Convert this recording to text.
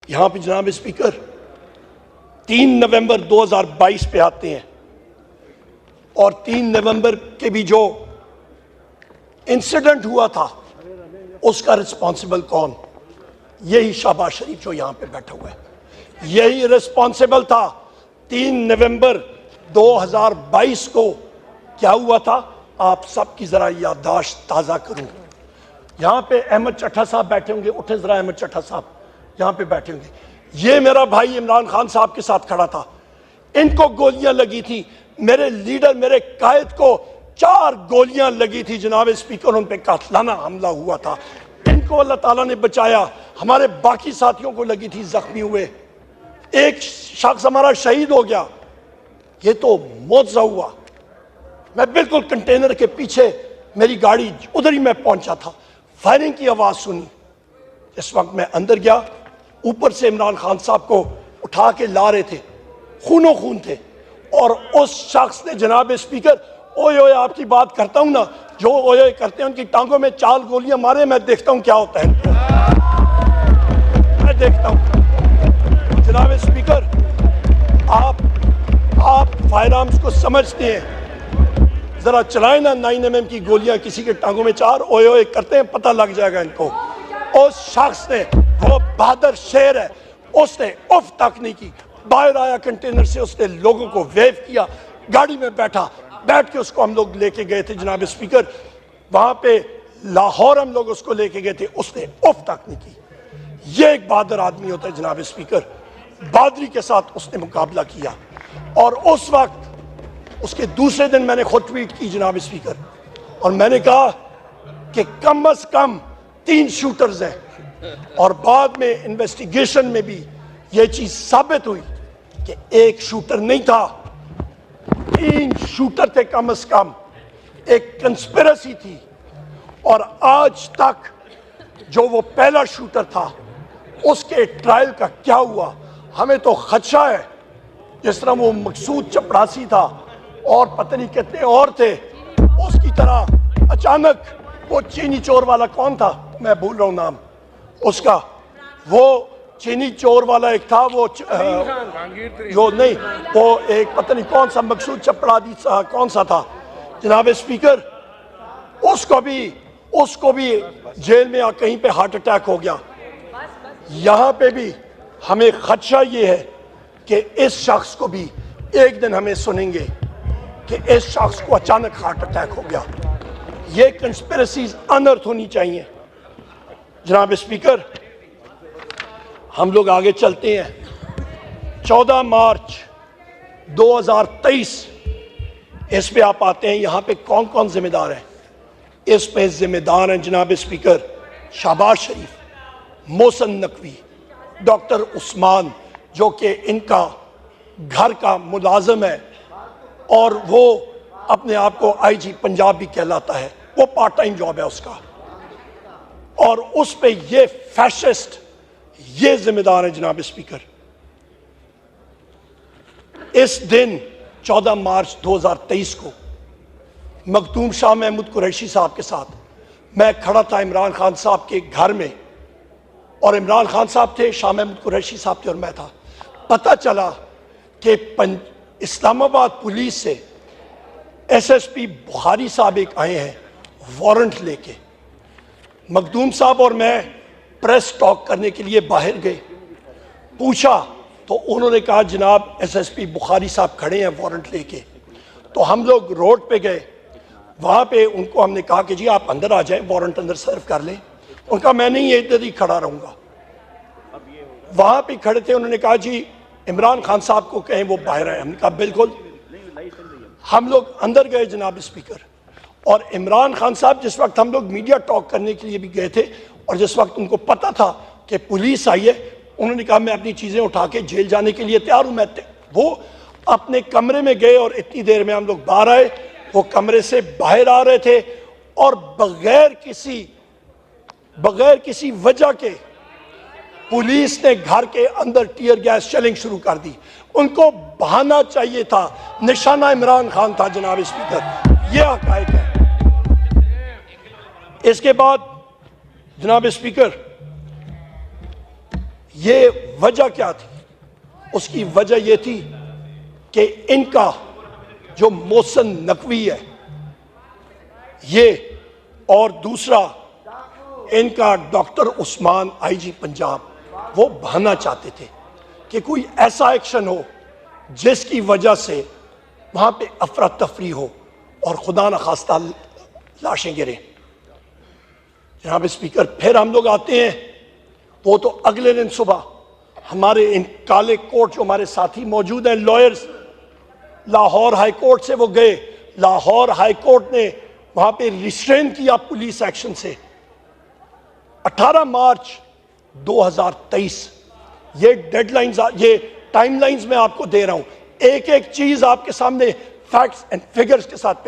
यहां पे जनाब स्पीकर 3 नवंबर 2022 पे आते हैं और 3 नवंबर के भी जो इंसिडेंट हुआ था उसका रिस्पॉन्सिबल कौन? यही शहबाज शरीफ जो यहां पे बैठा हुआ है, यही रिस्पॉन्सिबल था। 3 नवंबर 2022 को क्या हुआ था, आप सबकी जरा याददाश्त ताज़ा करूं। यहां पे अहमद चट्टा साहब बैठे होंगे, उठे जरा अहमद चट्टा साहब यहां पे बैठे होंगे। ये मेरा भाई इमरान खान साहब के साथ खड़ा था, इनको गोलियां लगी थी, मेरे लीडर मेरे कायद को 4 गोलियां लगी थी जनाब स्पीकर, उन पे कातलाना हमला हुआ था, इनको अल्लाह ताला ने बचाया। हमारे बाकी साथियों को लगी थी, जख्मी हुए, एक शख्स हमारा शहीद हो गया। ये तो मौजज़ा हुआ। मैं बिल्कुल कंटेनर के पीछे, मेरी गाड़ी उधर ही मैं पहुंचा था, फायरिंग की आवाज सुनी। इस वक्त मैं अंदर गया, ऊपर से इमरान खान साहब को उठा के ला रहे थे, खूनो खून थे, और उस शख्स ने जनाब स्पीकर, ओए ओए आपकी बात करता हूं ना, जो ओए ओए करते हैं उनकी टांगों में 4 गोलियां मारे, मैं देखता हूं क्या होता है, मैं देखता हूं। जनाब स्पीकर, आप फायर आर्म्स को समझते हैं, जरा चलाए ना 9mm की गोलियां किसी के टांगों में 4, ओए ओए करते हैं, पता लग जाएगा इनको। उस शख्स ने, वो बहादुर शेर है, उसने उफ तक नहीं की, बाहर आया कंटेनर से, उसने लोगों को वेव किया, गाड़ी में बैठ के उसको हम लोग लेके गए थे जनाब स्पीकर, वहां पे लाहौर हम लोग उसको लेके गए थे, उसने उफ तक नहीं की। ये एक बहादुर आदमी होता है जनाब स्पीकर। बहादुरी के साथ उसने मुकाबला किया, और उस वक्त उसके दूसरे दिन मैंने खुद ट्वीट की जनाब स्पीकर, और मैंने कहा कि कम से कम 3 शूटर्स हैं, और बाद में इन्वेस्टिगेशन में भी यह चीज साबित हुई कि एक शूटर नहीं था, 3 शूटर थे कम से कम, एक कंस्पिरेसी थी। और आज तक जो वो पहला शूटर था उसके ट्रायल का क्या हुआ, हमें तो खदशा है। जिस तरह वो मकसूद चपड़ासी था और पता नहीं कितने और थे, उसकी तरह अचानक वो चीनी चोर वाला कौन था, मैं भूल रहा हूं नाम उसका, वो चीनी चोर वाला एक था, वो जो नहीं, वो एक पता नहीं कौन सा मकसूद चपड़ासी कौन सा था जनाब स्पीकर, उसको भी जेल में कहीं पे हार्ट अटैक हो गया। यहां पे भी हमें खदशा ये है कि इस शख्स को भी एक दिन हमें सुनेंगे कि इस शख्स को अचानक हार्ट अटैक हो गया। ये कंस्पिरेसीज अनर्थ होनी चाहिए जनाब स्पीकर। हम लोग आगे चलते हैं। 14 मार्च 2023 इस पे आप आते हैं, यहां पे कौन कौन जिम्मेदार है? इस पे जिम्मेदार हैं जनाब स्पीकर शहबाज शरीफ, मोहसिन नकवी, डॉक्टर उस्मान जो कि इनका घर का मुलाजिम है और वो अपने आप को आईजी पंजाब भी कहलाता है, वो पार्ट टाइम जॉब है उसका, और उस पे ये फैशिस्ट ये जिम्मेदार है जनाब स्पीकर। इस दिन 14 मार्च 2023 को मखदूम शाह महमूद कुरैशी साहब के साथ मैं खड़ा था इमरान खान साहब के घर में, और इमरान खान साहब थे, शाह महमूद कुरैशी साहब थे और मैं था। पता चला कि इस्लामाबाद पुलिस से एसएसपी बुखारी साहब एक आए हैं वारंट लेके। मखदूम साहब और मैं प्रेस टॉक करने के लिए बाहर गए, पूछा तो उन्होंने कहा जनाब एसएसपी बुखारी साहब खड़े हैं वारंट लेके। तो हम लोग रोड पे गए, वहां पे उनको हमने कहा कि जी आप अंदर आ जाएं, वारंट अंदर सर्व कर लें। उनका मैं नहीं इधर ही खड़ा रहूंगा। वहां पे खड़े थे, उन्होंने कहा जी इमरान खान साहब को कहें वो बाहर आए। हमने कहा बिल्कुल। हम लोग अंदर गए जनाब स्पीकर, और इमरान खान साहब जिस वक्त हम लोग मीडिया टॉक करने के लिए भी गए थे, और जिस वक्त उनको पता था कि पुलिस आई है, उन्होंने कहा मैं अपनी चीजें उठा के जेल जाने के लिए तैयार हूं। वो अपने कमरे में गए और इतनी देर में हम लोग बाहर आए। वो कमरे से बाहर आ रहे थे और बगैर किसी वजह के पुलिस ने घर के अंदर टीयर गैस शेलिंग शुरू कर दी। उनको बहाना चाहिए था, निशाना इमरान खान था जनाब स्पीकर, यह हकायक है। इसके बाद जनाब स्पीकर ये वजह क्या थी? उसकी वजह यह थी कि इनका जो मोहसिन नकवी है ये, और दूसरा इनका डॉक्टर उस्मान आईजी पंजाब, वो बहाना चाहते थे कि कोई ऐसा एक्शन हो जिसकी वजह से वहां पे अफरा तफरी हो और खुदा न खास्ता लाशें गिरे। जनाब स्पीकर, फिर हम लोग आते हैं, वो तो अगले दिन सुबह हमारे इन काले कोर्ट जो हमारे साथी मौजूद हैं, लॉयर्स, लाहौर हाई कोर्ट से वो गए। लाहौर हाई कोर्ट ने वहां पे रिस्ट्रेन किया पुलिस एक्शन से। 18 मार्च 2023, ये डेडलाइंस, ये टाइमलाइंस मैं आपको दे रहा हूं, एक एक चीज आपके सामने फैक्ट्स एंड फिगर्स के साथ पेश